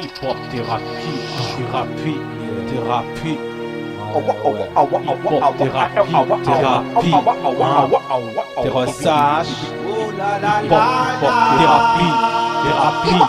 hip-hop thérapie, thérapie, thérapie. Terrassage, thérapie, thérapie. Thérapie,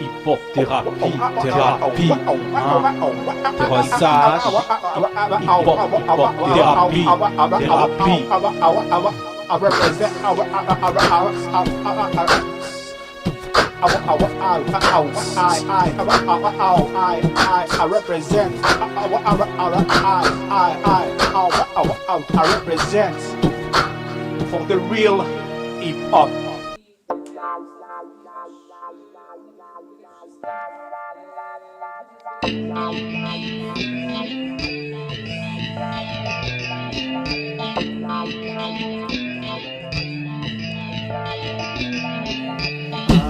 hip-hop thérapie, thérapie, terrassage, hip-hop thérapie, thérapie. I represent I represent for the real hip hop.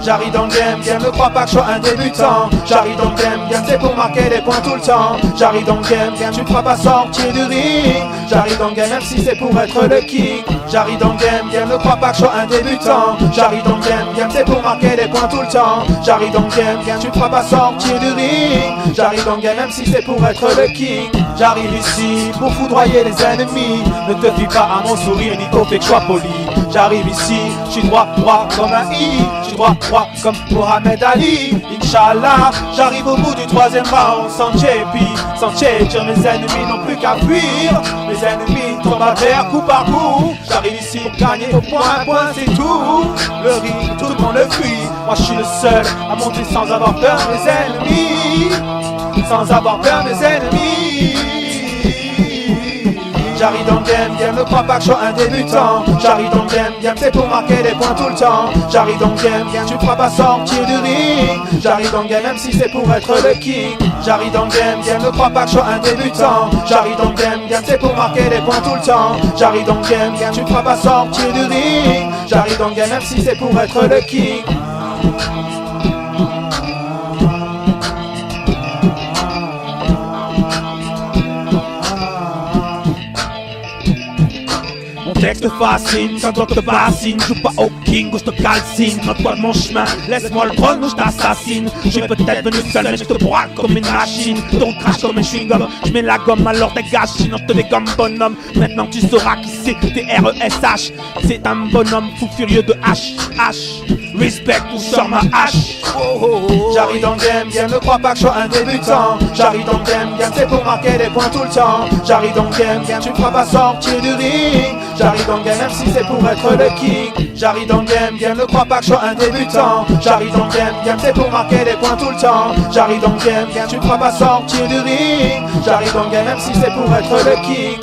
J'arrive dans le game, ne crois pas que je sois un débutant. J'arrive dans le game, c'est pour marquer des points tout le temps. J'arrive dans le game, tu me feras pas sortir du ring. J'arrive dans le game, même si c'est pour être le king. J'arrive dans le game, ne crois pas que je sois un débutant. J'arrive dans le game, c'est pour marquer des points tout le temps. J'arrive dans le game, tu me feras pas sortir du ring. J'arrive dans le game, même si c'est pour être le king. J'arrive ici pour foudroyer les ennemis. Ne te fie pas à mon sourire ni au fait que je sois poli. J'arrive ici, je suis droit comme un i. Je suis droit comme Mohamed Ali. Inch'Allah, j'arrive au bout du troisième round sans djépi, sans tchétcher. Mes ennemis n'ont plus qu'à fuir. Mes ennemis tombent à terre coup par coup. J'arrive ici pour gagner au point, c'est tout. Le ring, tout le monde le fuit. Moi je suis le seul à monter sans avoir peur mes ennemis. Sans avoir peur mes ennemis. J'arrive dans le game, ne crois pas que je sois un débutant. J'arrive dans le game, c'est pour marquer des points tout le temps. J'arrive dans le game, tu me feras pas sortir du ring. J'arrive dans le game, même si c'est pour être le king. J'arrive dans le game, ne crois pas que je sois un débutant. J'arrive dans le game, c'est pour marquer des points tout le temps. J'arrive dans le game, tu me feras pas sortir du ring. J'arrive dans le game, même si c'est pour être le king. Texte fascine, quand on te bassine. Joue pas au king ou je te calcine. Note-toi de mon chemin, laisse-moi le trône ou je t'assassine. Je suis peut-être venu seul mais je te braque comme une machine. Je te recrache comme un chewing-gum. Je mets la gomme alors dégage, sinon je te dégomme bonhomme. Maintenant tu sauras qui c'est, TRESH. C'est un bonhomme fou furieux de H. Respect ou sors ma hache. J'arrive dans le game, ne crois pas que je sois un débutant. J'arrive dans le game, c'est pour marquer des points tout le temps. J'arrive dans le game, tu me feras pas sortir du ring. J'arrive dans le game, même si c'est pour être le king. J'arrive dans le game, ne crois pas que je sois un débutant. J'arrive dans le game, c'est pour marquer des points tout le temps. J'arrive dans le game, tu me feras pas sortir du ring. J'arrive dans le game, même si c'est pour être le king.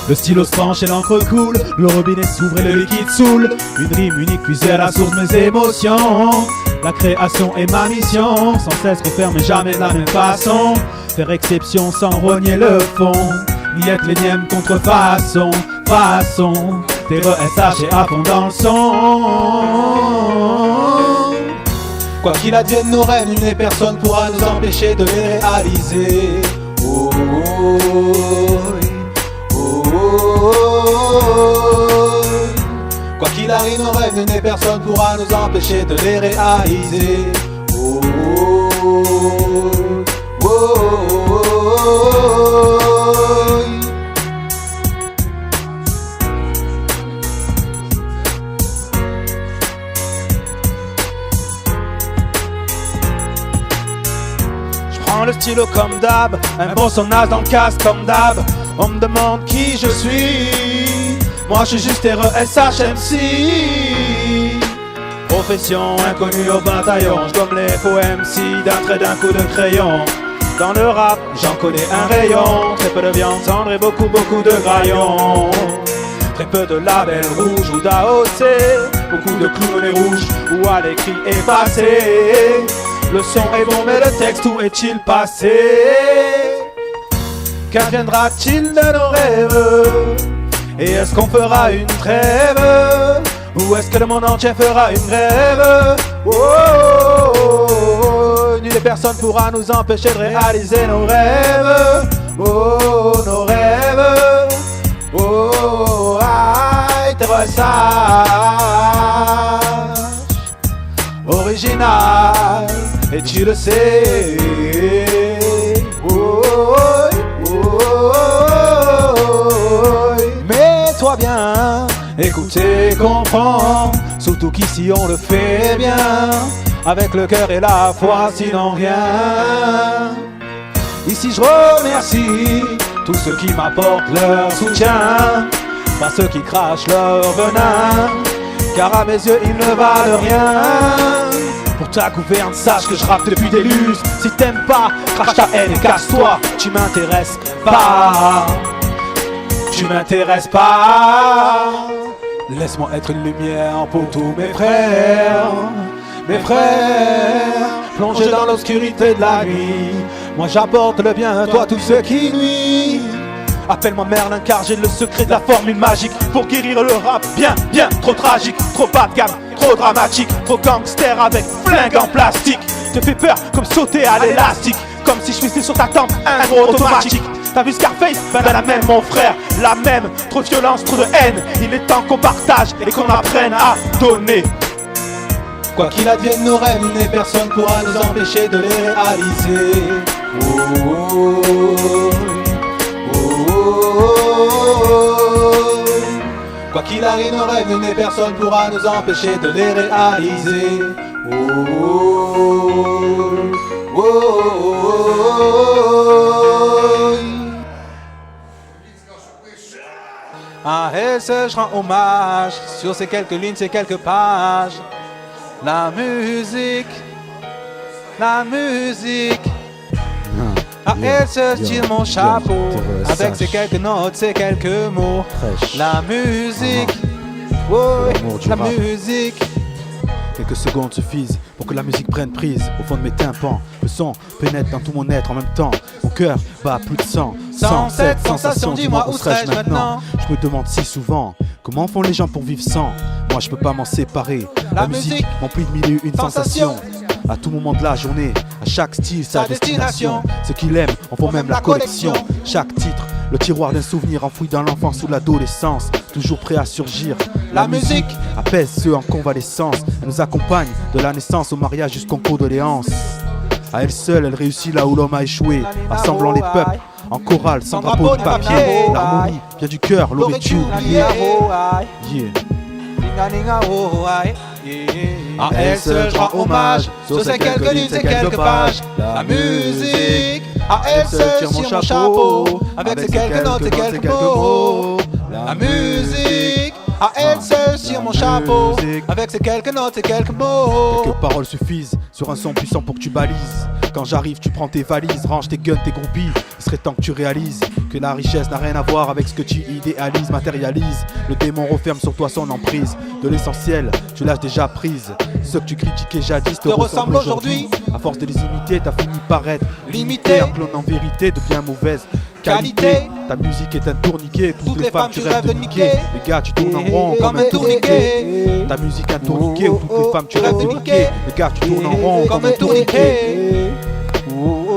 Le stylo se penche et l'encre coule, le robinet s'ouvre et le liquide saoule. Une rime unique puisée à la source de mes émotions. La création est ma mission, sans cesse refaire mais jamais de la même façon. Faire exception sans rogner le fond, ni être l'énième contrefaçon. TRESH et à fond dans le son. Quoi qu'il advienne nos rêves, nulle et personne pourra nous empêcher de les réaliser. Oh, oh, oh, oh, oh, oh. arrive nos rêves, nul et personne pourra nous empêcher de les réaliser. Oh, oh, oh, oh, oh. Le stylo comme d'hab, un bon sonnage dans le casque comme d'hab. On me demande qui je suis, moi je suis juste RESHMC. Profession inconnue au bataillon, je gomme les faux MC d'un trait d'un coup de crayon. Dans le rap, j'en connais un rayon, très peu de viande tendre et beaucoup de graillons. Très peu de labels rouges ou d'AOC, beaucoup de clous au nez rouge ou à l'écrit effacé. Le son est bon mais le texte, où est-il passé? Qu'adviendra-t-il de nos rêves? Et est-ce qu'on fera une trêve? Ou est-ce que le monde entier fera une grève? Oh, oh, oh, oh. Nulle personne pourra nous empêcher de réaliser nos rêves. Oh, nos rêves. Oh, aïe, t'es sage, original, et tu le sais. Oh, oh, oh, oh. Mets-toi bien, écoute et comprends, surtout qu'ici on le fait bien, avec le cœur et la foi, sinon rien. Ici je remercie tous ceux qui m'apportent leur soutien, pas ceux qui crachent leur venin, car à mes yeux ils ne valent rien. Pour ta gouverne, sache que je rappe depuis des lustres. Si t'aimes pas, crache ta haine et casse-toi. Tu m'intéresses pas, tu m'intéresses pas. Laisse-moi être une lumière pour tous mes frères. Mes frères, plongés dans l'obscurité de la nuit. Moi j'apporte le bien, toi tous ceux qui nuisent. Appelle-moi Merlin car j'ai le secret de la formule magique pour guérir le rap bien trop tragique, trop bas de gamme, trop dramatique, trop gangster avec flingue en plastique. Te fais peur comme sauter à l'élastique, comme si je faisais sur ta tempe un gros automatique. T'as vu Scarface? Ben la même mon frère, la même, trop de violence, trop de haine. Il est temps qu'on partage et qu'on apprenne à donner. Quoi qu'il advienne nos rêves, nul et personne pourra nous empêcher de les réaliser. Oh, oh, oh. Quoi qu'il arrive nos rêves, nul et personne pourra nous empêcher de les réaliser. Oh, oh, oh, oh. À elle seule je rends hommage, sur ces quelques lignes, ces quelques pages. La musique, la musique. À elle seule je tire mon chapeau, avec ces quelques notes, ces quelques mots. La musique, oh, la musique. Quelques secondes suffisent pour que la musique prenne prise au fond de mes tympans. Le son pénètre dans tout mon être en même temps. Mon cœur bat plus de 100. Sans cette sensation, dis-moi où serais-je maintenant? Je me demande si souvent, comment font les gens pour vivre sans? Moi je peux pas m'en séparer. La musique m'emplit de mille et une sensations. À tout moment de la journée, à chaque style sa destination. Ceux qui l'aiment en font même la collection. Chaque titre, le tiroir d'un souvenir enfoui dans l'enfance ou l'adolescence, toujours prêt à surgir. La musique apaise ceux en convalescence. Elle nous accompagne de la naissance au mariage jusqu'aux condoléances. À elle seule, elle réussit là où l'homme a échoué, rassemblant les peuples en chorale, sans drapeau de papier. L'harmonie vient du cœur, l'aurais-tu oublié? À elle seule je rends hommage, sur ces quelques lignes, ces quelques pages. La musique, à elle seule tire mon chapeau, avec ces quelques notes, ces quelques mots. La musique, à elle seule tire mon chapeau, avec ces quelques notes, ces quelques mots. Quelques paroles suffisent sur un son puissant pour que tu balises. Quand j'arrive tu prends tes valises, range tes guns, tes groupies. Il serait temps que tu réalises que la richesse n'a rien à voir avec ce que tu idéalises, matérialises. Le démon referme sur toi son emprise. De l'essentiel, tu lâches déjà prise. Ceux que tu critiquais jadis te ressemblent aujourd'hui. À force de les imiter, t'as fini par être limité. Un clone en vérité de bien mauvaise qualité. Ta musique est un tourniquet, toutes les femmes tu rêves de niquer. Les gars tu tournes en rond comme un tourniquet. Ta musique un tourniquet où toutes les femmes tu rêves de niquer. Les gars tu tournes en rond comme un tourniquet.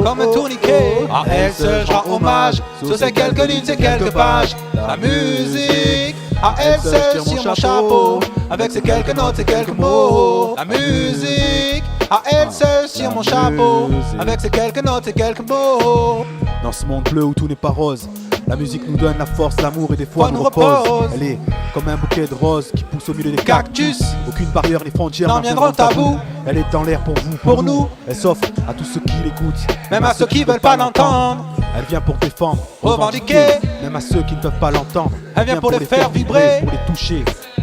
Comme un tourniquet. À elle seule je rends hommage, sur ces quelques lignes, ces quelques pages. La musique, à elle seule tire mon chapeau. Avec ses quelques notes et quelques mots. La musique, à elle seule tire mon chapeau. Avec ses quelques notes et quelques mots. Dans ce monde bleu où tout n'est pas rose, la musique nous donne la force, l'amour et des fois nous repose. Elle est comme un bouquet de roses qui pousse au milieu des cactus. Aucune barrière ni frontière n'en viendront à bout. Elle est dans l'air pour vous, pour nous. Elle s'offre à tous ceux qui l'écoutent, même à ceux qui veulent pas l'entendre. Elle vient pour défendre, revendiquer, même à ceux qui ne peuvent pas l'entendre. Elle vient pour les faire vibrer, pour les toucher.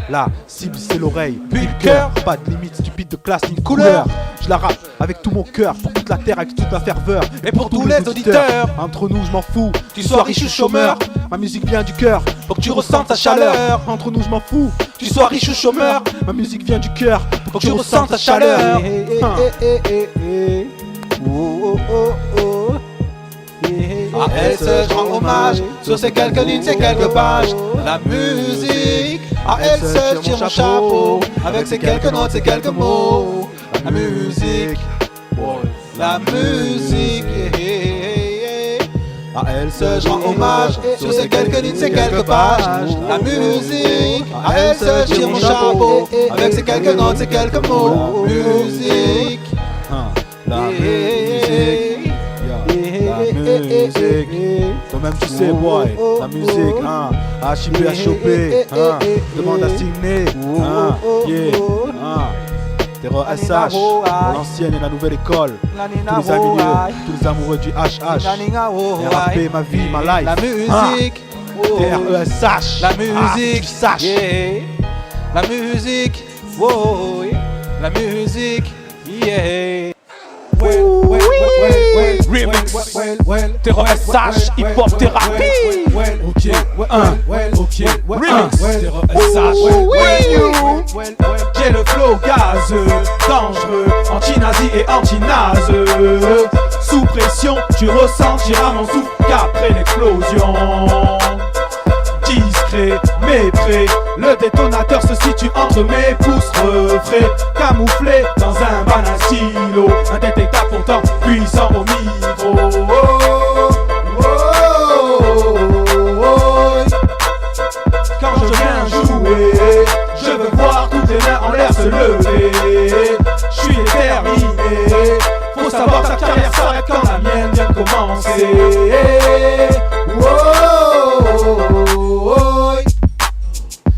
La cible c'est l'oreille, puis le cœur. Pas de limite stupide de classe ni de couleur. Je la rappe avec tout mon cœur, pour toute la terre avec toute la ferveur. Et pour tous les auditeurs. Entre nous je m'en fous, tu sois riche ou chômeur. Ma musique vient du cœur, pour que tu ressentes sa chaleur. Entre nous je m'en fous, tu sois riche ou chômeur. Ma musique vient du cœur, pour que tu ressentes sa chaleur. À elle seule je rends hommage, sur ces quelques lignes, ces quelques pages. La musique, à elle seule tire mon chapeau. Avec ses quelques notes, ces quelques mots. La musique, la musique. À elle seule je rends hommage, sur ces quelques lignes, ces quelques pages. La musique, à elle seule tire mon chapeau. Avec ses quelques notes, ces quelques mots. Musique, la musique. Toi-même tu sais boy, la musique, HIP, HOP, demande à signer, Terror SH, pour l'ancienne et la nouvelle école, tous les amoureux, tous les amoureux du HH, RAP, ma vie, ma life, la musique, TRESH, la musique, sache, la musique, la musique, Remix, Terror SH, Hip Hop Thérapie. Ok, Remix, Terror SH. J'ai le flow gazeux, dangereux, anti-nazi et anti-naze. Sous pression, tu ressentiras mon souffle qu'après l'explosion. Discret, mais prêt, le détonateur se situe entre mes pouces refrais. Camouflé dans un banal stylo, indétectable pourtant puissant au micro. Quand je viens jouer, je veux voir toutes les mains en l'air se lever. Je suis déterminé, faut savoir que sa carrière s'arrête quand la mienne vient de commencer.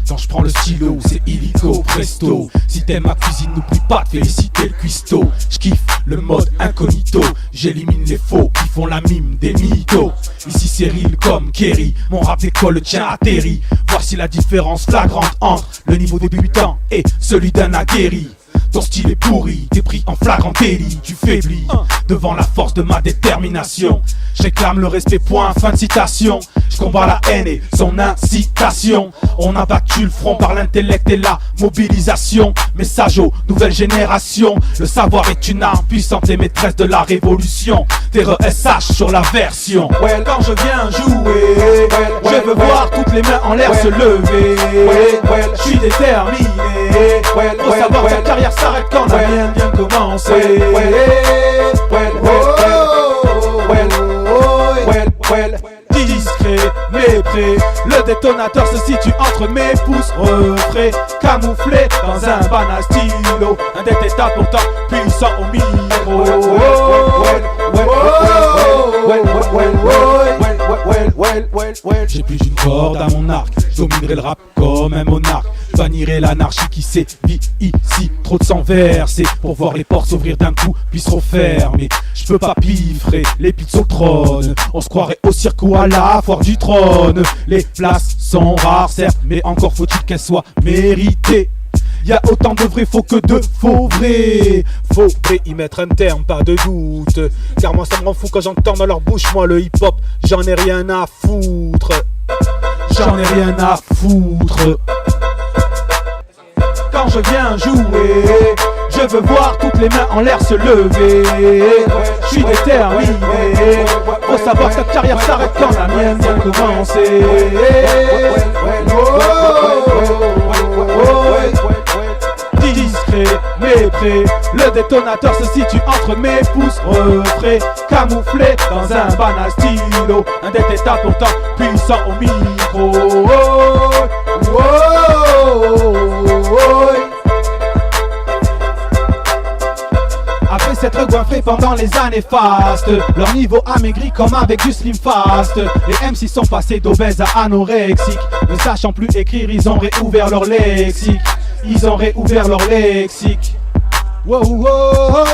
Quand je prends le stylo, c'est illico presto. Si t'aimes ma cuisine, n'oublie pas de féliciter le cuistot. Je kiffe le mode incognito, j'élimine les faux qui font la mime des mythos. Ici c'est real comme Kerry, mon rap d'école tient atterri. Voici la différence flagrante entre le niveau débutant et celui d'un aguerri. Ton style est pourri, t'es pris en flagrant délit. Tu faiblis devant la force de ma détermination. Je réclame le respect, point, fin de citation. Je combats la haine et son incitation. On a battu le front par l'intellect et la mobilisation. Message aux nouvelles générations, le savoir est une arme puissante et maîtresse de la révolution. Terror SH sur la version. Quand je viens jouer, je veux voir toutes les mains en l'air se lever. Je suis déterminé, faut savoir que ta carrière s'arrête quand la mienne vient de commencer. Discret, mais prêt, le détonateur se situe entre mes pouces refrais. Camouflé dans un banal stylo, indétectable pourtant puissant au micro. J'ai plus d'une corde à mon arc, je dominerai le rap comme un monarque. Je bannirai l'anarchie qui sévit ici. Trop de sang versé pour voir les portes s'ouvrir d'un coup puis se refermer. Je peux pas piffrer les pizzas au trône. On se croirait au cirque ou à la foire du trône. Les places sont rares certes, mais encore faut-il qu'elles soient méritées. Y'a autant de vrais faux que de faux vrais. Faut y mettre un terme, pas de doute. Car moi ça me rend fou quand j'entends dans leur bouche. Moi le hip hop, j'en ai rien à foutre. J'en ai rien à foutre. Quand je viens jouer, je veux voir toutes les mains en l'air se lever. Je suis déterminé, faut savoir que ta carrière s'arrête quand la mienne vient de commencer. Discret, mais prêt, le détonateur se situe entre mes pouces refrais. Camouflé dans un banal stylo, indétectable pourtant puissant au micro. pendant les années fastes. Leur niveau amaigri comme avec du slim fast. Les MC sont passés d'obèses à anorexiques. Ne sachant plus écrire, ils ont réouvert leur lexique. Ils ont réouvert leur lexique. Wow, wow.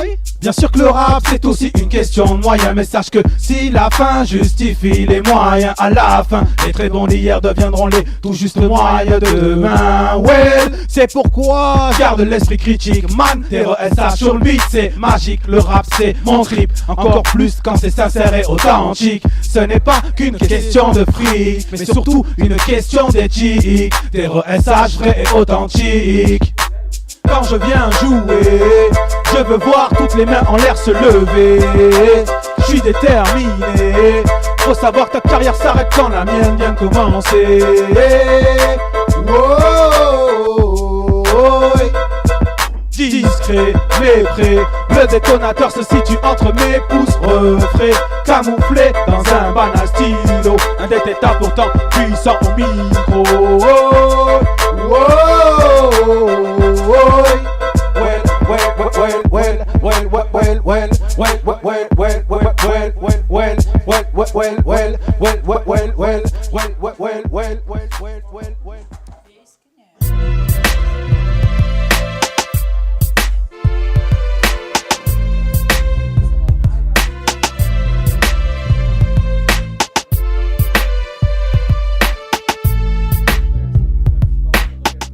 Bien sûr que le rap c'est aussi une question de moyens, mais sache que si la fin justifie les moyens, à la fin les très bons d'hier deviendront les tout juste moyens de demain. Well, c'est pourquoi garde l'esprit critique, man. Terre SH sur le beat, c'est magique. Le rap c'est mon trip, encore plus quand c'est sincère et authentique. Ce n'est pas qu'une question de fric, mais surtout une question d'éthique. Terre SH vrai et authentique. Quand je viens jouer, je veux voir toutes les mains en l'air se lever. Je suis déterminé. Faut savoir que ta carrière s'arrête quand la mienne vient de commencer. Oh, discret, mais prêt. Le détonateur se situe entre mes pouces refrais, camouflé dans un banal stylo. Un détecteur pourtant puissant au micro.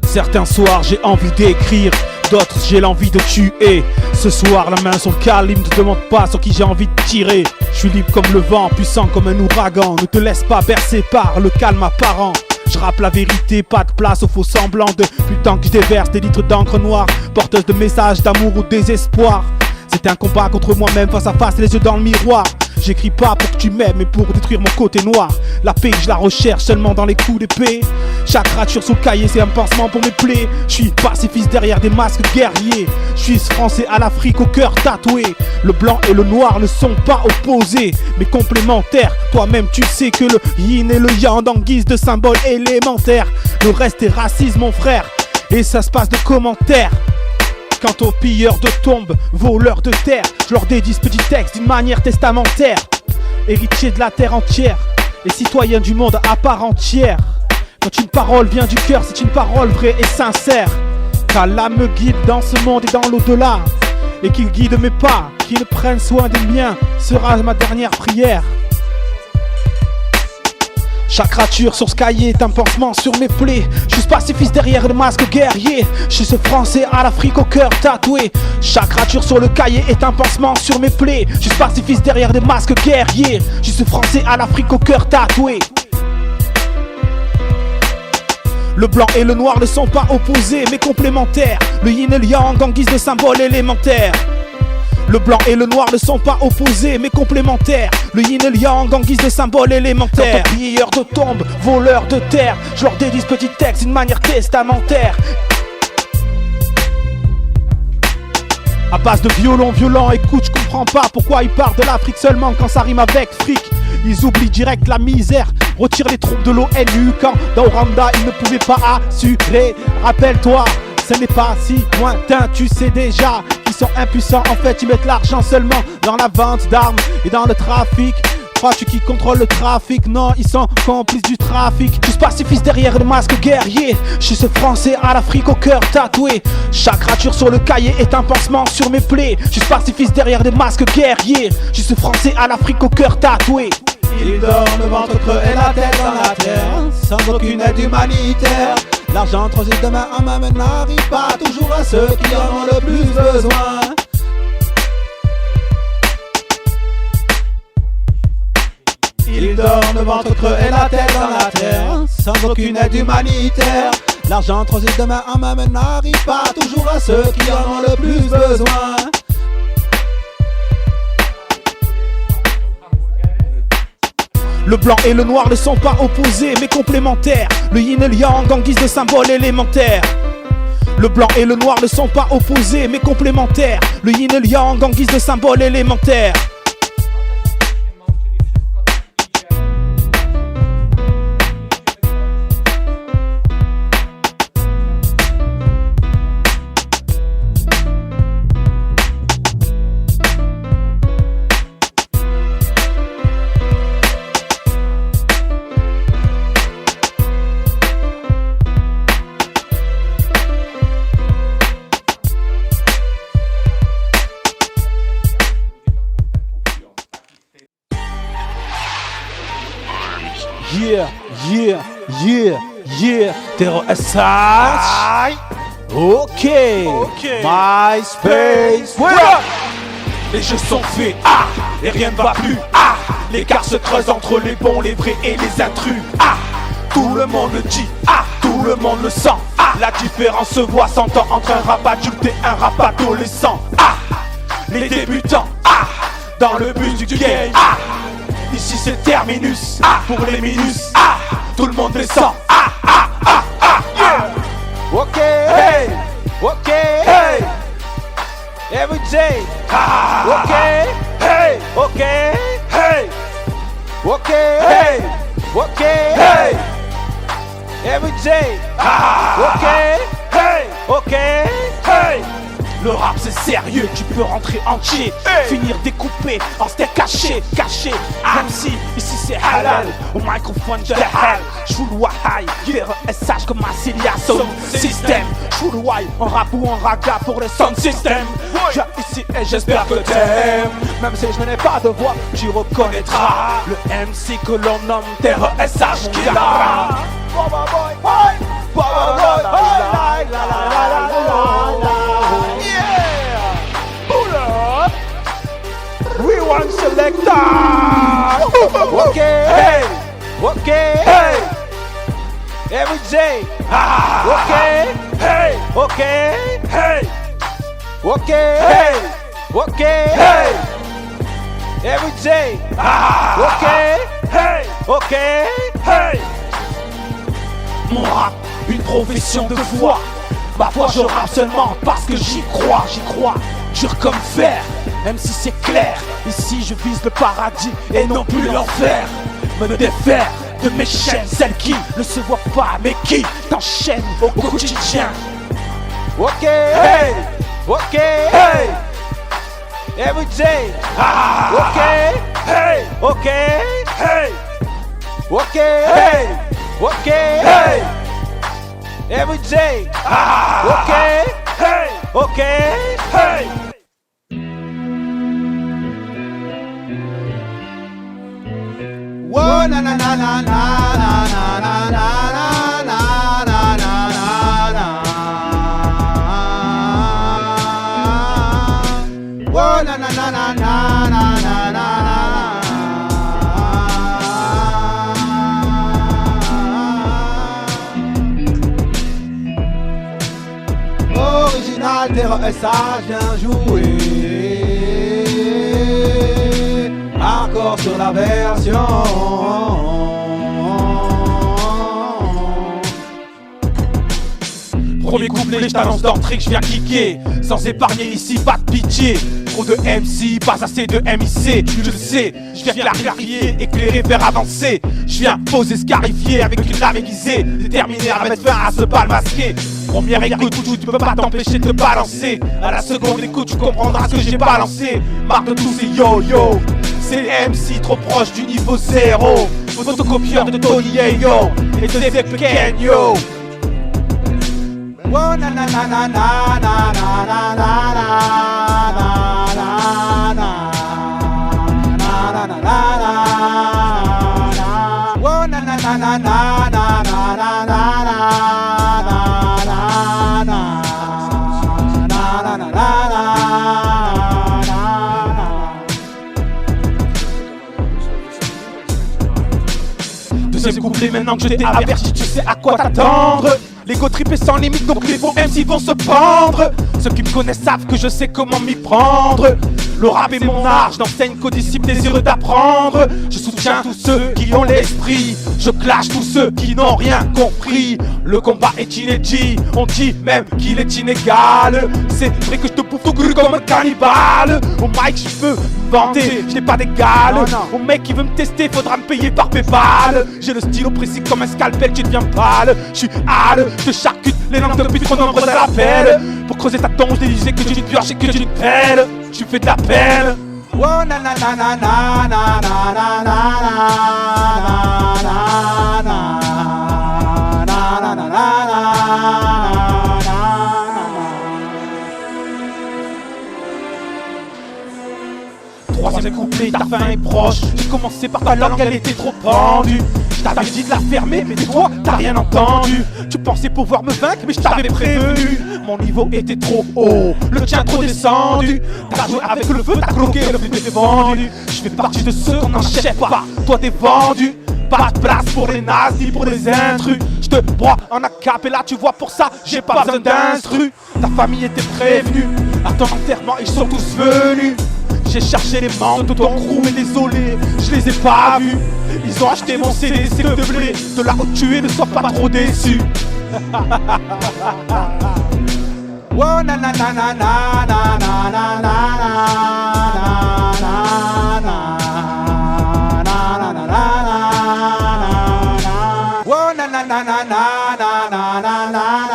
Certains soirs j'ai envie d'écrire, d'autres j'ai l'envie de tuer. Ce soir la main sur le calibre, ne te demande pas sur qui j'ai envie de tirer. Je suis libre comme le vent, puissant comme un ouragan. Ne te laisse pas bercer par le calme apparent. Je rappe la vérité, pas de place aux faux semblants. Depuis le temps que je déverse des litres d'encre noire, porteuse de messages d'amour ou désespoir. C'est un combat contre moi-même face à face, les yeux dans le miroir. J'écris pas pour que tu m'aimes, mais pour détruire mon côté noir. La paix, je la recherche seulement dans les coups d'épée. Chaque rature sous le cahier, c'est un pansement pour mes plaies. Je suis pacifiste derrière des masques guerriers. Je suis français à l'Afrique au cœur tatoué. Le blanc et le noir ne sont pas opposés, mais complémentaires. Toi-même, tu sais que le yin et le yang en guise de symbole élémentaire. Le reste est racisme, mon frère, et ça se passe de commentaires. Quant aux pilleurs de tombes, voleurs de terre, je leur dédie ce petit texte d'une manière testamentaire. Héritier de la terre entière et citoyen du monde à part entière. Quand une parole vient du cœur, c'est une parole vraie et sincère. Car l'âme me guide dans ce monde et dans l'au-delà. Et qu'il guide mes pas, qu'il prenne soin des miens, sera ma dernière prière. Chaque rature sur ce cahier est un pansement sur mes plaies. Je suis pacifiste derrière le masque guerrier. Je suis ce français à l'Afrique au cœur tatoué. Chaque rature sur le cahier est un pansement sur mes plaies. Je suis pacifiste derrière des masques guerriers. Je suis ce français à l'Afrique au cœur tatoué. Le blanc et le noir ne sont pas opposés mais complémentaires. Le yin et le yang en guise de symbole élémentaire. Le blanc et le noir ne sont pas opposés mais complémentaires. Le yin et le yang en guise de symbole élémentaire. Pilleurs de tombes, voleurs de terre, je leur dédie ce petit texte d'une manière testamentaire. À base de violon violent, écoute, je comprends pas pourquoi ils parlent de l'Afrique seulement quand ça rime avec fric. Ils oublient direct la misère, retirent les troupes de l'ONU quand dans Rwanda ils ne pouvaient pas assurer. Rappelle-toi, ce n'est pas si lointain, tu sais déjà qu'ils sont impuissants. En fait, ils mettent l'argent seulement dans la vente d'armes et dans le trafic. Crois-tu qu'ils contrôlent le trafic? Non, ils sont complices du trafic. Je suis pacifiste derrière le masque guerrier. Je suis ce français à l'Afrique au cœur tatoué. Chaque rature sur le cahier est un pansement sur mes plaies. Je suis pacifiste derrière des masques guerriers. Je suis ce français à l'Afrique au cœur tatoué. Il dort le ventre creux et la tête dans la terre, sans aucune aide humanitaire. L'argent transite de main en main mais n'arrive pas toujours à ceux qui en ont le plus besoin. Il dort le ventre creux et la tête dans la terre, sans aucune aide humanitaire. L'argent transite de main en main mais n'arrive pas toujours à ceux qui en ont le plus besoin. Le blanc et le noir ne sont pas opposés mais complémentaires. Le yin et le yang en guise de symbole élémentaire. Le blanc et le noir ne sont pas opposés mais complémentaires. Le yin et le yang en guise de symbole élémentaire. Yeah, Terror SH. Ok. MySpace. Voilà. Les jeux sont faits, et rien ne va plus, l'écart se creuse entre les bons, les vrais et les intrus, tout le monde le dit, tout le monde le sent, la différence se voit, s'entend entre un rap adulte et un rap adolescent, les débutants, dans le but du game, ici c'est terminus, pour les minus, tout le monde descend, ok, hey, ok, hey. Every day, okay, hey, okay, hey, okay, hey, okay, hey, every day, okay, hey, okay, hey. Le rap c'est sérieux, tu peux rentrer entier, finir découpé en steak caché, même si ici c'est halal, au microphone de hell, j'fous le wahai, SH comme Massilia Sound System, j'fous le why, en rap ou en raga pour le sound system, je ici et j'espère que t'aimes, même si je n'ai pas de voix, tu reconnaîtras le MC que l'on nomme Terror SH qui là. Rewind selector. Okay, hey, okay, hey. Every day. Okay, hey, okay, hey. Okay, hey, okay, hey. Every day. Okay, hey, okay, hey. Mon rap, une profession de foi. Ma foi, je rappe seulement parce que j'y crois, dur comme fer, même si c'est clair. Ici je vise le paradis et non plus l'enfer. Me défaire de mes chaînes, celles qui ne se voient pas mais qui t'enchaînent au quotidien. Ok, hey, ok, hey, every day. Ok, hey, ok, hey, ok, hey, ok, hey. Every day, okay, hey, okay, hey. Whoa, na na na na na na na na na na na na. Whoa, na na na na na na na na. Original Terror SH vient jouer hardcore sur la version. Premier couplet, je t'annonce d'entrée que je viens kicker. Sans épargner ici, pas de pitié. Trop de MC, pas assez de MIC. Je le sais, je viens clarifier, éclairer, faire avancer. Je viens poser, scarifier avec une lame aiguisée, déterminé à mettre fin à ce bal masqué. Première écoute, tu peux pas t'empêcher de te balancer. À la seconde écoute, tu comprendras ce que j'ai balancé. Marre de tous ces yo-yo. C'est les MC trop proche du niveau zéro. Photocopieur de Tony Ayo et de Zé Pequeño. Whoa, na na na na na na na na na na na na. Na na na na na. Whoa, na na na na na na na na na na na na. Na na na na na. Deuxième couplet, maintenant que je t'ai averti, tu sais à quoi t'attendre. L'ego trip est sans limite, donc les faux MC vont se pendre. Ceux qui me connaissent savent que je sais comment m'y prendre. Le rap est mon art, je n'enseigne qu'aux disciples désireux d'apprendre. Je soutiens tous ceux qui ont l'esprit, je clash tous ceux qui n'ont rien compris. Le combat est inédit, on dit même qu'il est inégal. C'est vrai que je te bouffe tout cru comme un cannibale. Au mic je peux vanter, je n'ai pas d'égal. Au mec qui veut me tester, faudra me payer par Paypal. J'ai le stylo précis comme un scalpel, tu deviens pâle. Je suis hâle, je te charcute les langues de pute trop nombreuses à l'appel. Pour creuser ta tombe, je disais que tu une pioche et que tu une pelle. Tu fais de la peine. Oh na na na na na na na na na na na na na. Troisième couplet, ta fin est proche. J'ai commencé par ta langue, elle était trop pendue. Je t'avais dit de la fermer, mais toi, t'as rien entendu. Tu pensais pouvoir me vaincre, mais je t'avais prévenu. Mon niveau était trop haut, le tien trop descendu. T'as joué avec le feu, t'as croqué, le feu t'es vendu. Je fais partie de ceux qu'on n'achète pas, toi t'es vendu. Pas de place pour les nazis, pour les intrus. Je te broie en acapella, tu vois, pour ça j'ai pas besoin d'instru. Ta famille était prévenue, à ton enterrement ils sont tous venus. J'ai cherché les membres de ton crew, mais désolé, je les ai pas vus. Ils ont acheté mon CD, s'il te plaît, de là où tu es, ne sois pas trop déçu. Oh na na na na na na na na na. Na na na na na na na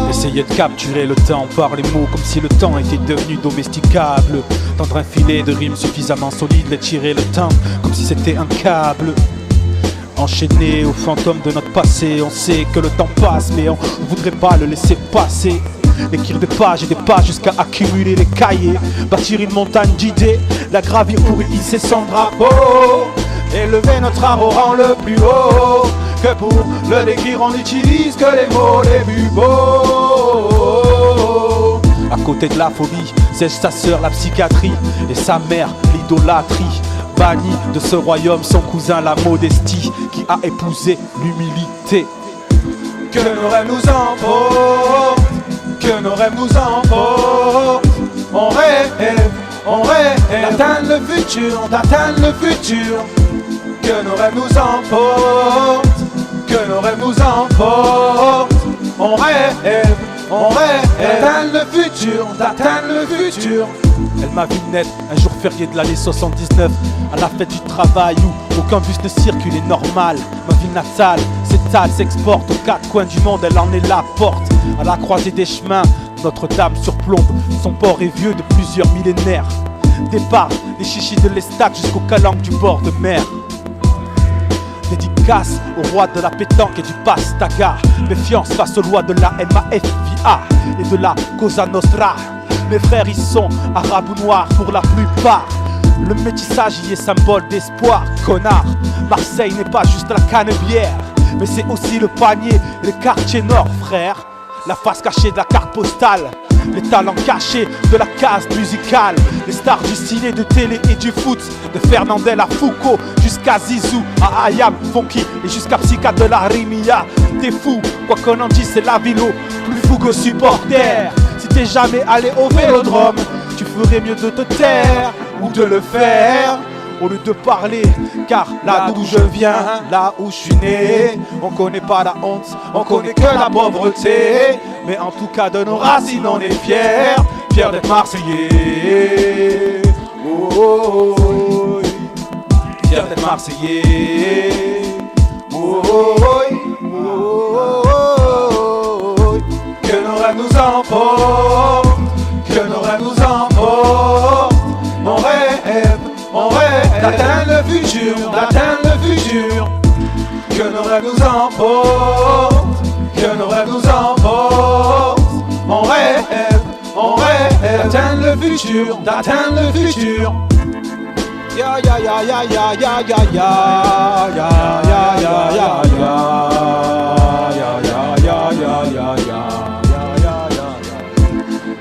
Essayez de capturer le temps par les mots comme si le temps était devenu domesticable. Tendre un filet de rimes suffisamment solide, les tirer le temps comme si c'était un câble. Enchaîné aux fantômes de notre passé, on sait que le temps passe mais on voudrait pas le laisser passer. Écrire des pages et des pages jusqu'à accumuler les cahiers. Bâtir une montagne d'idées, la gravir pour y hisser son drapeau. Élever notre art au rang le plus haut. Que pour le décrire on n'utilise que les mots les plus beaux. À côté de la phobie, c'est sa sœur la psychiatrie et sa mère l'idolâtrie. Banni de ce royaume son cousin la modestie qui a épousé l'humilité. Que nos rêves nous emportent, que nos rêves nous emportent. On rêve d'atteindre le futur, d'atteindre le futur. Que nos rêves nous emportent, que nos rêves nous emportent. On rêve d'atteindre le futur, d'atteindre le futur. Elle m'a vu naître un jour férié de l'année 79, à la fête du travail où aucun bus ne circulait normal. Ma ville natale s'étale, s'exporte aux quatre coins du monde, elle en est la porte. À la croisée des chemins, Notre-Dame surplombe, son port est vieux de plusieurs millénaires. Départ des chichis de l'Estac jusqu'aux calanques du bord de mer. Dédicace au roi de la pétanque et du pastaga. Méfiance face aux lois de la MAFIA et de la Cosa Nostra. Mes frères y sont arabes ou noirs pour la plupart. Le métissage y est symbole d'espoir, connard. Marseille n'est pas juste la canebière, mais c'est aussi le panier et le quartier nord, frère. La face cachée de la carte postale, les talents cachés de la case musicale, les stars du ciné, de télé et du foot, de Fernandel à Foucault, jusqu'à Zizou, à Ayam, Fonky et jusqu'à Psyka de la Rimia. T'es fou, quoi qu'on en dise, c'est la ville plus fou que supporter. Si t'es jamais allé au Vélodrome, tu ferais mieux de te taire ou de le faire au lieu de parler, car là d'où je viens, là où je suis né, on connaît pas la honte, on connaît que la pauvreté. Mais en tout cas de nos racines on est fiers, fiers d'être Marseillais. Oh, oh, oh, fiers d'être Marseillais. Oh, oh, oh, oh, oh, que nos rêves nous emportent, que nos rêves nous emportent. On rêve d'atteindre le futur, d'atteindre le futur. Que nos rêves nous emportent, que nos rêves nous emportent. On rêve d'atteindre le futur, d'atteindre le futur. Ya ya ya ya ya ya ya ya ya ya ya ya ya ya ya ya ya ya ya.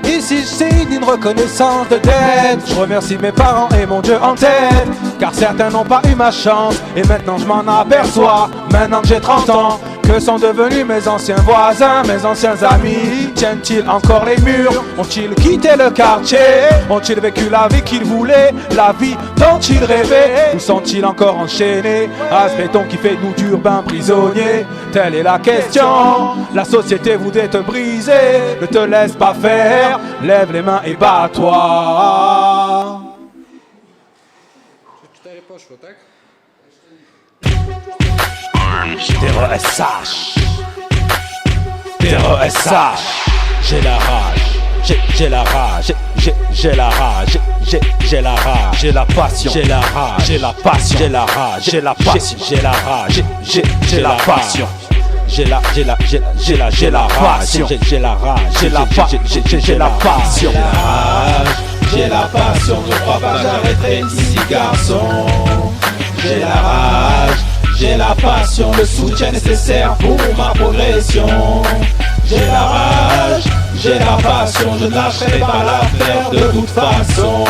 Ici c'est d'une reconnaissance de dette. Je remercie mes parents et mon Dieu en tête, car certains n'ont pas eu ma chance. Et maintenant je m'en aperçois, maintenant que j'ai 30 ans, que sont devenus mes anciens voisins, mes anciens amis? Tiennent-ils encore les murs? Ont-ils quitté le quartier? Ont-ils vécu la vie qu'ils voulaient, la vie dont ils rêvaient? Ou sont-ils encore enchaînés à ce béton qui fait de nous d'urbains prisonniers? Telle est la question. La société voudrait te briser, ne te laisse pas faire, lève les mains et bats-toi. Terror SH, Terror SH. J'ai la rage, j'ai la rage, j'ai la rage, j'ai la rage, j'ai la passion, j'ai la rage, j'ai la passion, j'ai la rage, j'ai la passion, j'ai la rage, j'ai la passion. J'ai la passion, j'ai la passion, j'ai la passion. J'ai la passion, ne crois pas que j'arrêterai ici garçon. J'ai la rage, j'ai la passion, le soutien nécessaire pour ma progression. J'ai la rage, j'ai la passion, je ne lâcherai pas l'affaire de toute façon.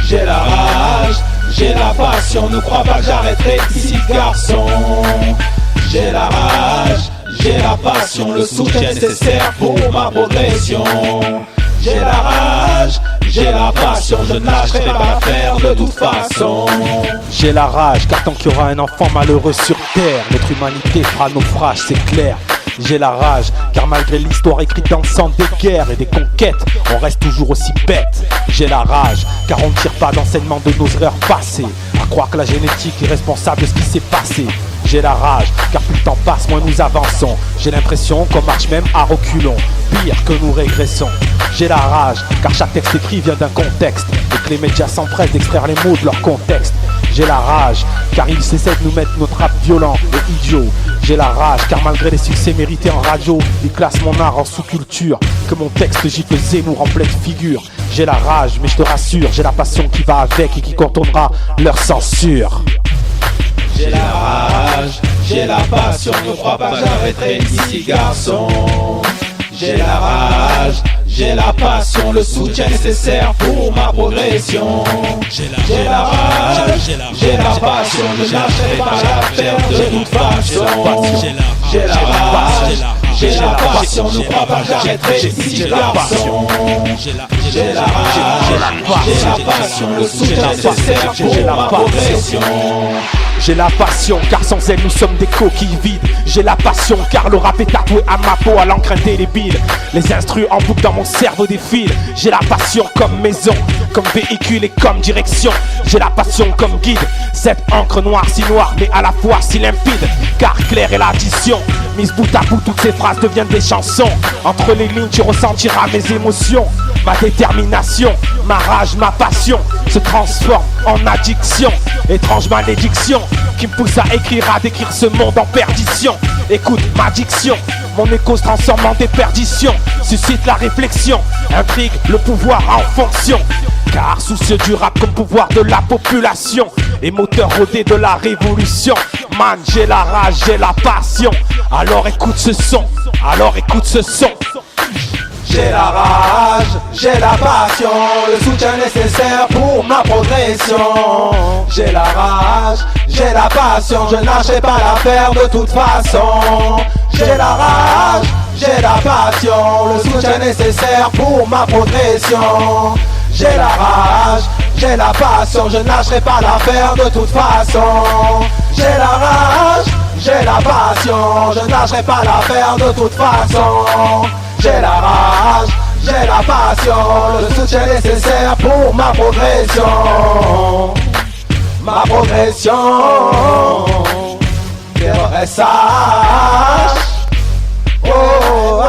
J'ai la rage, j'ai la passion, ne crois pas que j'arrêterai ici garçon. J'ai la rage, j'ai la passion, le soutien nécessaire pour ma progression. J'ai la rage, j'ai la passion, je ne lâcherai pas l'affaire de toute façon. J'ai la rage, car tant qu'il y aura un enfant malheureux sur terre, notre humanité fera naufrage, c'est clair. J'ai la rage, car malgré l'histoire écrite dans le sang des guerres et des conquêtes, on reste toujours aussi bête. J'ai la rage, car on ne tire pas d'enseignement de nos erreurs passées, à croire que la génétique est responsable de ce qui s'est passé. J'ai la rage, car plus le temps passe, moins nous avançons. J'ai l'impression qu'on marche même à reculons, pire que nous régressons. J'ai la rage, car chaque texte écrit vient d'un contexte, et que les médias s'empressent d'extraire les mots de leur contexte. J'ai la rage, car ils essaient de nous mettre notre rap violent et idiot. J'ai la rage, car malgré les succès mérités en radio, ils classent mon art en sous-culture, que mon texte gifle Zemmour en pleine figure. J'ai la rage, mais je te rassure, j'ai la passion qui va avec et qui contournera leur censure. J'ai la rage, j'ai la passion, ne crois pas que j'arrêterai ici garçon. J'ai la rage, j'ai la passion, le soutien nécessaire pour ma progression. J'ai la rage, j'ai la passion, je ne lâcherai pas l'affaire de toute façon. J'ai la rage, j'ai la passion, ne crois pas que j'arrêterai ici garçon. J'ai la rage, j'ai la passion, le soutien nécessaire pour ma progression. J'ai la passion, car sans elle nous sommes des coquilles vides. J'ai la passion, car le rap est tatoué à ma peau à l'encre indélébile. Les instrus en boucle dans mon cerveau défilent. J'ai la passion comme maison, comme véhicule et comme direction. J'ai la passion comme guide, cette encre noire si noire mais à la fois si limpide. Car clair est l'addition, mise bout à bout toutes ces phrases deviennent des chansons. Entre les lignes tu ressentiras mes émotions. Ma détermination, ma rage, ma passion se transforme en addiction. Étrange malédiction qui me pousse à écrire, à décrire ce monde en perdition. Écoute ma diction, mon écho se transforme en déperdition. Suscite la réflexion, intrigue le pouvoir en fonction. Car soucieux du rap comme pouvoir de la population et moteur rodé de la révolution. Man, j'ai la rage, j'ai la passion. Alors écoute ce son, alors écoute ce son. J'ai la rage, j'ai la passion, le soutien nécessaire pour ma progression. J'ai la rage, j'ai la passion, je ne lâcherai pas l'affaire de toute façon. J'ai la rage, j'ai la passion, le soutien nécessaire pour ma progression. J'ai la rage, j'ai la passion, je ne lâcherai pas l'affaire de toute façon. J'ai la rage, j'ai la passion, je ne lâcherai pas l'affaire de toute façon. J'ai la rage, j'ai la passion, le soutien nécessaire pour ma progression. Ma progression. Terror SH. Oh,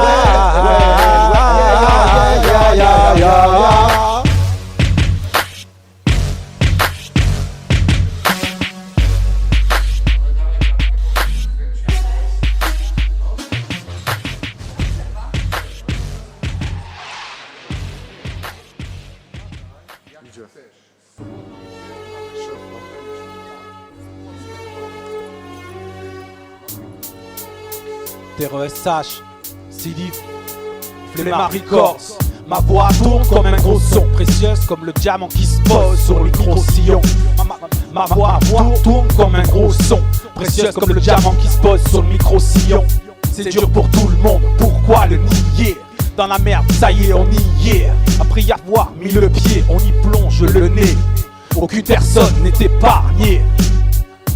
Terror SH, Sidi, Flemma Records. Ma voix tourne comme un gros son, précieuse comme le diamant qui se pose sur le micro-sillon. Ma voix tourne comme un gros son, précieuse comme le diamant qui se pose sur le micro-sillon. C'est dur pour tout le monde, pourquoi le nier? Dans la merde, ça y est, on y est. Après y avoir mis le pied, on y plonge le nez. Aucune personne n'est épargnée.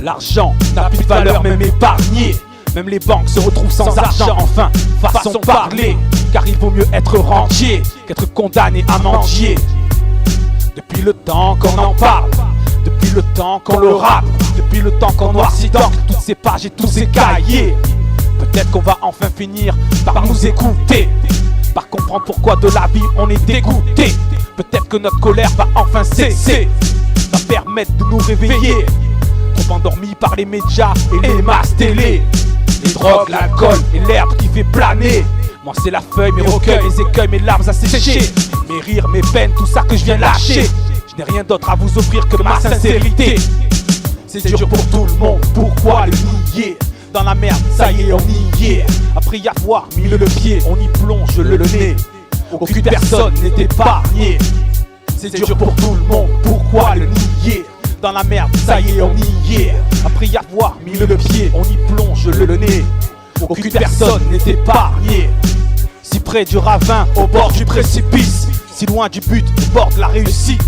L'argent n'a plus de valeur, même épargné. Même les banques se retrouvent sans argent, enfin, façon de parler. Car il vaut mieux être rentier qu'être condamné à mendier. Depuis le temps qu'on en parle, depuis le temps qu'on le rappe, depuis le temps qu'on noircit d'encre toutes ces pages et tous ces cahiers. Peut-être qu'on va enfin finir par nous écouter, par comprendre pourquoi de la vie on est dégoûté. Peut-être que notre colère va enfin cesser, va permettre de nous réveiller. Trop endormis par les médias et les masses télé. Les drogues, l'alcool et l'herbe qui fait planer. Moi c'est la feuille, mes recueils, mes écueils, mes larmes à sécher. Mes rires, mes peines, tout ça que je viens lâcher. Je n'ai rien d'autre à vous offrir que ma sincérité. C'est dur pour tout le monde, pourquoi le nier? Dans la merde, ça y est, on y est. Après y avoir mis le pied, on y plonge le nez. Aucune personne n'est épargnée. C'est dur pour tout le monde, pourquoi le nier? Dans la merde, ça y est, on y est. Après y avoir mis le pied, on y plonge le nez. Aucune personne n'est épargnée. Si près du ravin, au bord du précipice, si loin du but, au bord de la réussite.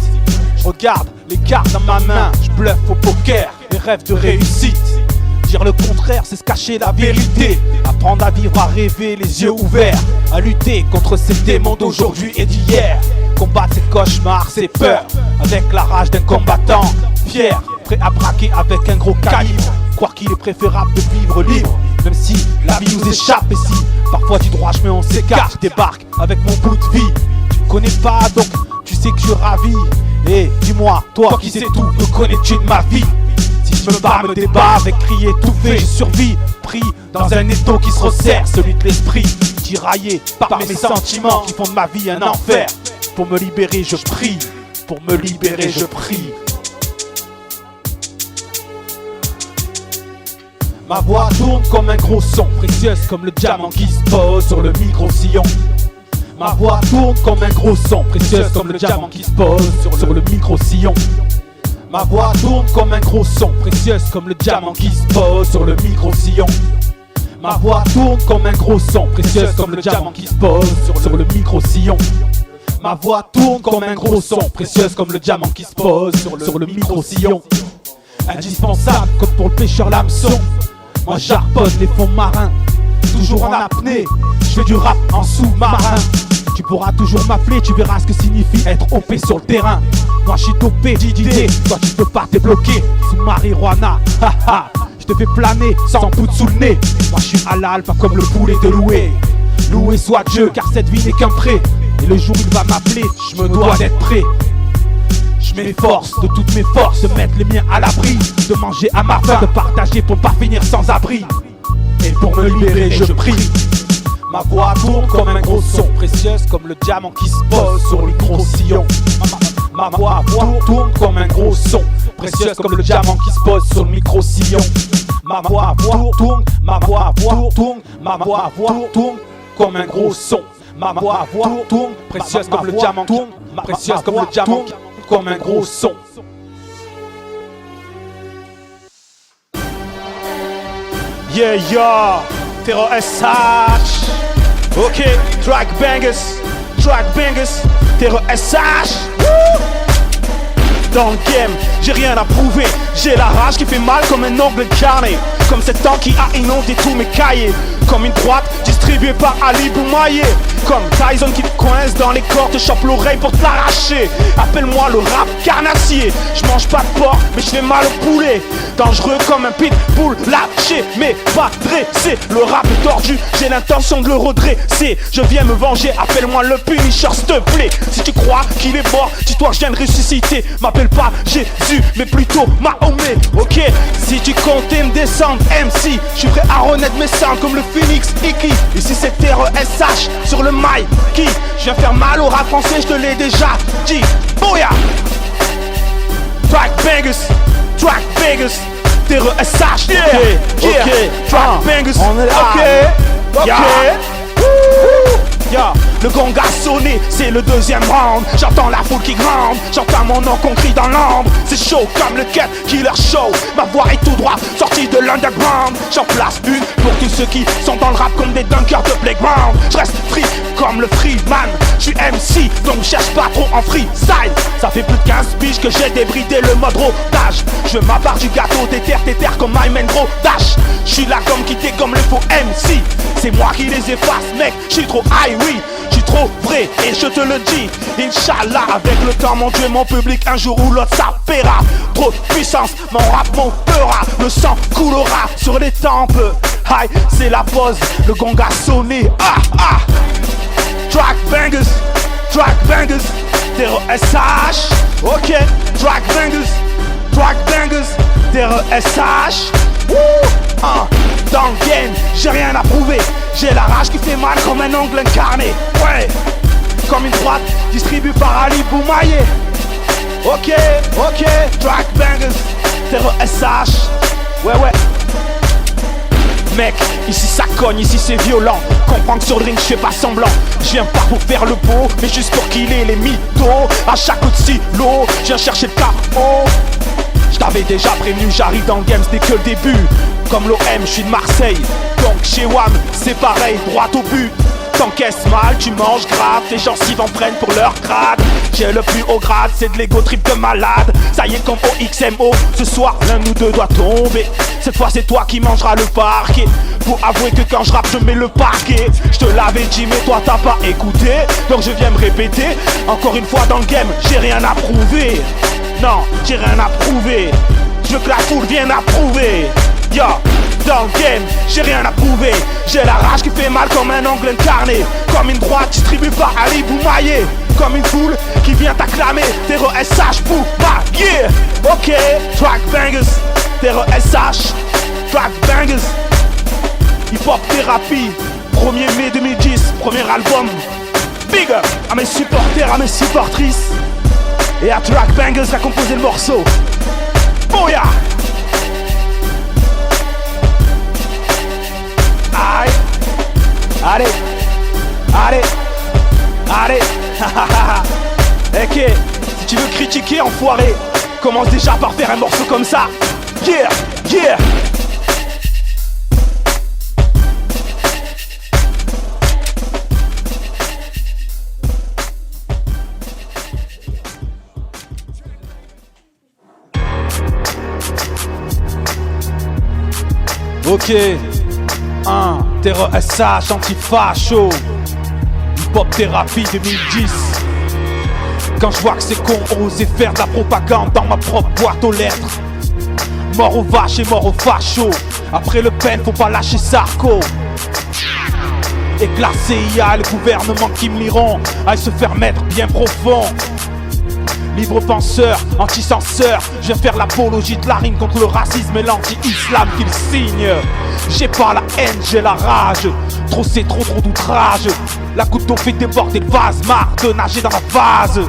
Je regarde les cartes dans ma main, je bluffe au poker, les rêves de réussite. Dire le contraire, c'est se cacher la vérité. Apprendre à vivre, à rêver, les yeux ouverts. À lutter contre ces démons d'aujourd'hui et d'hier. Combattre ces cauchemars, ces peurs, avec la rage d'un combattant fier, prêt à braquer avec un gros calibre. Croire qu'il est préférable de vivre libre, même si la vie nous échappe. Et si parfois du droit chemin on s'écarte, je débarque avec mon bout de vie. Tu me connais pas donc tu sais que je ravis. Et dis-moi, toi qui sais tout, me connais-tu de ma vie? Si je me bats, me débat avec cris étouffés, je survis, pris dans un étau qui se resserre, celui de l'esprit, tiraillé par mes sentiments qui font de ma vie un enfer. Pour me libérer, je prie. Pour me libérer, je prie. Ma voix tourne comme un gros son, précieuse comme le diamant qui se pose sur le micro-sillon. Ma voix tourne comme un gros son, précieuse comme le diamant qui se pose sur le micro-sillon. Ma voix tourne comme un gros son, précieuse comme le diamant qui se pose sur le micro-sillon. Ma voix tourne comme un gros son, précieuse comme le diamant qui se pose sur le micro-sillon. Ma voix tourne comme un gros son, précieuse comme le diamant qui se pose sur le micro-sillon. Indispensable comme pour le pêcheur l'hameçon. Moi j'harponne les fonds marins, toujours en apnée. Je fais du rap en sous-marin. Tu pourras toujours m'appeler, tu verras ce que signifie être OP sur le terrain. Moi je suis dopé d'idées, toi tu peux pas t'es bloqué sous marijuana. Haha, je te fais planer sans poudre sous le nez. Moi je suis halal, pas comme le poulet de Loué. Loué soit Dieu, car cette vie n'est qu'un prêt. Et le jour où il va m'appeler, je me dois d'être prêt. Je m'efforce de toutes mes forces, de mettre les miens à l'abri, de manger à ma faim, de partager pour pas finir sans abri. Et pour me libérer, je prie. Ma voix tourne comme un gros son, précieuse comme le diamant qui se pose sur le micro-sillon. Ma voix tourne comme un gros son, précieuse comme le diamant qui se pose sur le micro-sillon. Ma voix tourne, ma voix tourne, ma voix tourne comme un gros son. Ma voix tourne, précieuse comme le diamant tourne, précieuse comme le diamant comme un gros son. Yeah, yeah, Terror SH. Ok, track bangers, Terror SH. Woo! Dans le game, j'ai rien à prouver. J'ai la rage qui fait mal comme un ongle carné. Comme cet temps qui a inondé tous mes cahiers. Comme une droite distribuée par Ali Boumaillé. Comme Tyson qui te coince dans les cordes, te chope l'oreille pour te l'arracher. Appelle-moi le rap carnassier. Je mange pas de porc, mais je fais mal au poulet. Dangereux comme un pitbull lâché, mais pas dressé. Le rap est tordu, j'ai l'intention de le redresser. Je viens me venger, appelle-moi le Punisher, s'il te plaît. Si tu crois qu'il est mort, dis-toi que je viens de ressusciter. M'appelle pas Jésus, mais plutôt Mahomet. Ok, si tu comptais me descendre, MC, je suis prêt à renaître mes sangs comme le Phoenix Iki. Ici c'est Terror SH sur le mic qui je viens faire mal au rap français, je te l'ai déjà dit. Bouya! Track bangers, Terror SH. Yeah, ok, track bangers. on est là. Ok, Yeah. Woo! Yeah. Le gong a sonné, c'est le deuxième round. J'entends la foule qui gronde, j'entends mon nom qu'on crie dans l'ombre. C'est chaud comme le Cat Killer Show. Ma voix est tout droit, sortie de l'underground. J'en place une pour tous ceux qui sont dans le rap comme des dunkers de playground. Je reste free comme le Freeman. Je suis MC, donc cherche pas trop en freestyle. Ça fait plus de 15 piges que j'ai débridé le mode rodage. Je ma part du gâteau, déterre comme My Man Gros Dash. Je suis la gomme qui dégomme le faux MC. C'est moi qui les efface, mec, je suis trop high, oui. Je suis trop vrai et je te le dis. Inch'Allah, avec le temps, mon Dieu, mon public, un jour ou l'autre, ça paiera. Trop de puissance, mon rap montera. Le sang coulera sur les tempes. Hi, c'est la pause, le gong a sonné. Ah, ah. Track bangers, Terror SH. Ok, track bangers, Terror SH. Dans le game, j'ai rien à prouver. J'ai la rage qui fait mal comme un ongle incarné. Ouais, comme une droite distribuée par Ali Boumaillé. Ok, track bangers, Terror SH. Ouais. Mec, ici ça cogne, ici c'est violent. Comprends que sur le ring je fais pas semblant. Je viens pas pour faire le beau, mais juste pour killer les mythos. À chaque coup de silo, je viens chercher le KO. Je t'avais déjà prévenu, j'arrive dans le game, c'était que le début. Comme l'OM, je suis de Marseille. Donc chez WAM, c'est pareil, droit au but. T'encaisses mal, tu manges grave, tes gencives en prennent pour leur grade. J'ai le plus haut grade, c'est de l'ego trip de malade. Ça y est comme au XMO, ce soir l'un ou deux doit tomber. Cette fois c'est toi qui mangeras le parquet. Faut avouer que quand je rappe je mets le paquet. Je te l'avais dit mais toi t'as pas écouté. Donc je viens me répéter, encore une fois dans le game, j'ai rien à prouver. Non, j'ai rien à prouver. Je veux que la foule vienne approuver. Yo, dans le game, j'ai rien à prouver. J'ai la rage qui fait mal comme un ongle incarné. Comme une droite distribuée par Ali Boumaillé. Comme une foule qui vient t'acclamer. Terror SH pour ma yeah. Ok, track bangers, Terror SH, track bangers. Hip Hop Thérapie, 1er mai 2010, premier album. Big up à mes supporters, à mes supportrices. Et à Track Bangers qui a composé le morceau. Booyah! Allez. Ok, si tu veux critiquer, enfoiré, commence déjà par faire un morceau comme ça. Yeah. Ok, Terror SH, anti-facho, Hip-Hop Thérapie 2010. Quand je vois que ces cons ont osé faire de la propagande dans ma propre boîte aux lettres. Mort aux vaches et mort aux fachos. Après Le Pen, faut pas lâcher Sarko. Et que la CIA et le gouvernement qui me liront aillent se faire mettre bien profond. Libre penseur, anti-censeur, je viens faire l'apologie de la rime contre le racisme et l'anti-islam qu'il signe. J'ai pas la haine, j'ai la rage. Trop c'est trop d'outrage. La goutte d'eau fait déborder le vase. Marre de nager dans la vase.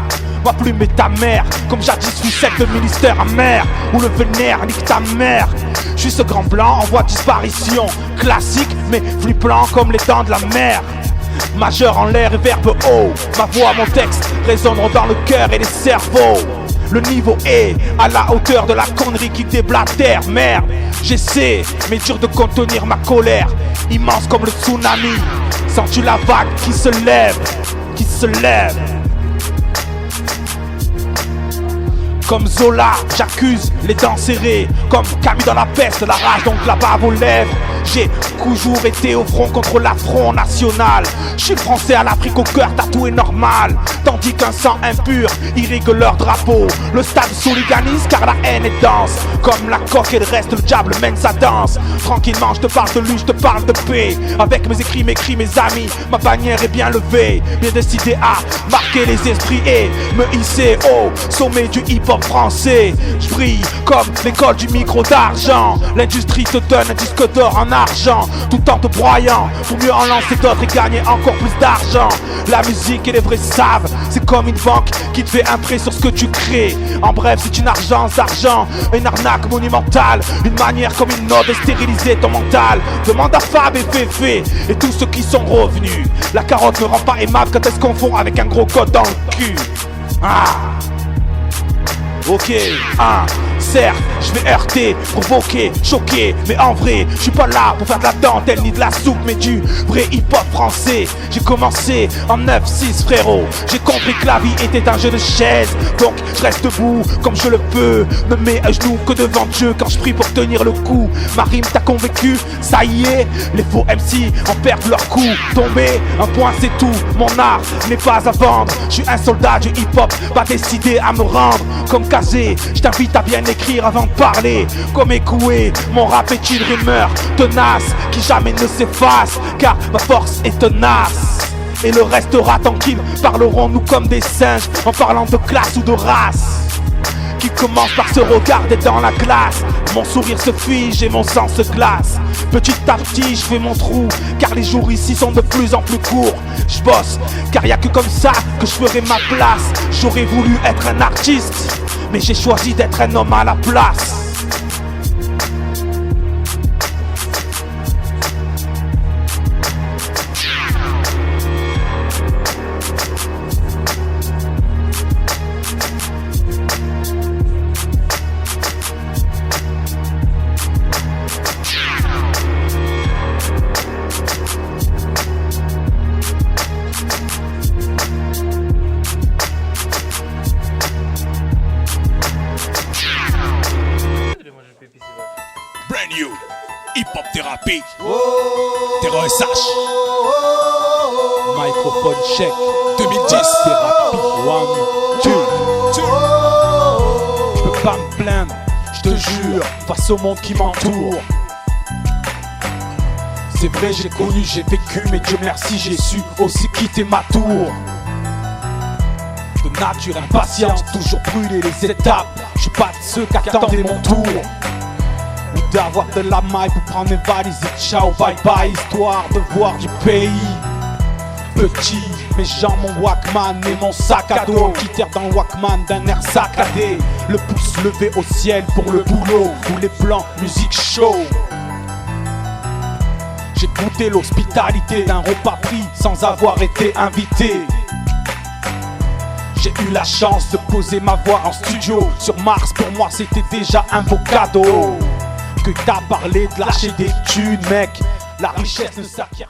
Ma plume est ta mère, comme jadis fut celle de ministère amer. Où le vénère nique ta mère. Je suis ce grand blanc en voie de disparition. Classique mais flippant comme les dents de la mer. Majeur en l'air et verbe haut. Ma voix, mon texte résonneront dans le cœur et les cerveaux. Le niveau est à la hauteur de la connerie qui déblatère. Merde, j'essaie, mais dur de contenir ma colère. Immense comme le tsunami. Sens-tu la vague qui se lève? Comme Zola, j'accuse les dents serrées. Comme Camille dans la peste, la rage donc la bave aux lèvres. J'ai toujours été au front contre l'affront national. Je suis français à l'Afrique au cœur tatoué normal. Tandis qu'un sang impur irrigue leur drapeau. Le stade s'hooliganise car la haine est dense. Comme la coque et le reste, le diable mène sa danse. Tranquillement, je te parle de lui, je te parle de paix. Avec mes écrits, mes amis, ma bannière est bien levée. Bien décidé à marquer les esprits et me hisser au sommet du hip-hop hip-hop français. Je brille comme l'école du micro d'argent. L'industrie te donne un disque d'or en argent, tout en te broyant pour mieux en lancer d'autres et gagner encore plus d'argent. La musique et les vrais savent, c'est comme une banque qui te fait un prêt sur ce que tu crées. En bref, c'est une argence d'argent, une arnaque monumentale, une manière comme une autre de stériliser ton mental. Demande à Fab et Féfé et tous ceux qui sont revenus. La carotte ne rend pas aimable quand elle se confond avec un gros code dans le cul. Ok, certes, je vais heurter, provoquer, choquer, mais en vrai, je suis pas là pour faire de la dentelle ni de la soupe, mais du vrai hip-hop français. J'ai commencé en 9-6 frérot. J'ai compris que la vie était un jeu de chaises, donc je reste debout comme je le peux. Me mets à genoux que devant Dieu quand je prie pour tenir le coup. Ma rime t'a convaincu, ça y est, les faux MC en perdent leur coup. Tomber, un point c'est tout, mon art n'est pas à vendre. Je suis un soldat du hip-hop, pas décidé à me rendre. Comme Kazé, je t'invite à bien écrire avant de parler. Comme Écoué, mon rap est une rumeur tenace qui jamais ne s'efface, car ma force est tenace. Et le restera tranquille, parlerons-nous comme des singes en parlant de classe ou de race, qui commence par se regarder dans la glace. Mon sourire se fige et mon sang se glace. Petit à petit je fais mon trou, car les jours ici sont de plus en plus courts. Je bosse, car y'a que comme ça que je ferai ma place. J'aurais voulu être un artiste, mais j'ai choisi d'être un homme à la place. Brand new hip-hop thérapie. Terror SH. Microphone check 2010. Thérapie 1, 2. Je peux pas me plaindre, je te jure, face au monde qui m'entoure. C'est vrai, j'ai connu, j'ai vécu, mais Dieu merci, j'ai su aussi quitter ma tour. De nature impatience, toujours brûler les étapes. Je suis pas de ceux qui attendaient mon tour, ou d'avoir de la maille pour prendre mes valises et ciao bye bye, histoire de voir du pays. Petit, mes jambes, mon Walkman et mon sac à dos qui terre dans le Walkman d'un air saccadé. Le pouce levé au ciel pour le boulot ou les plans musique show. J'ai goûté l'hospitalité d'un repas pris sans avoir été invité. J'ai eu la chance de poser ma voix en studio. Sur Mars, pour moi, c'était déjà un beau cadeau. Que t'as parlé de lâcher des thunes, mec. La richesse ne s'acquiert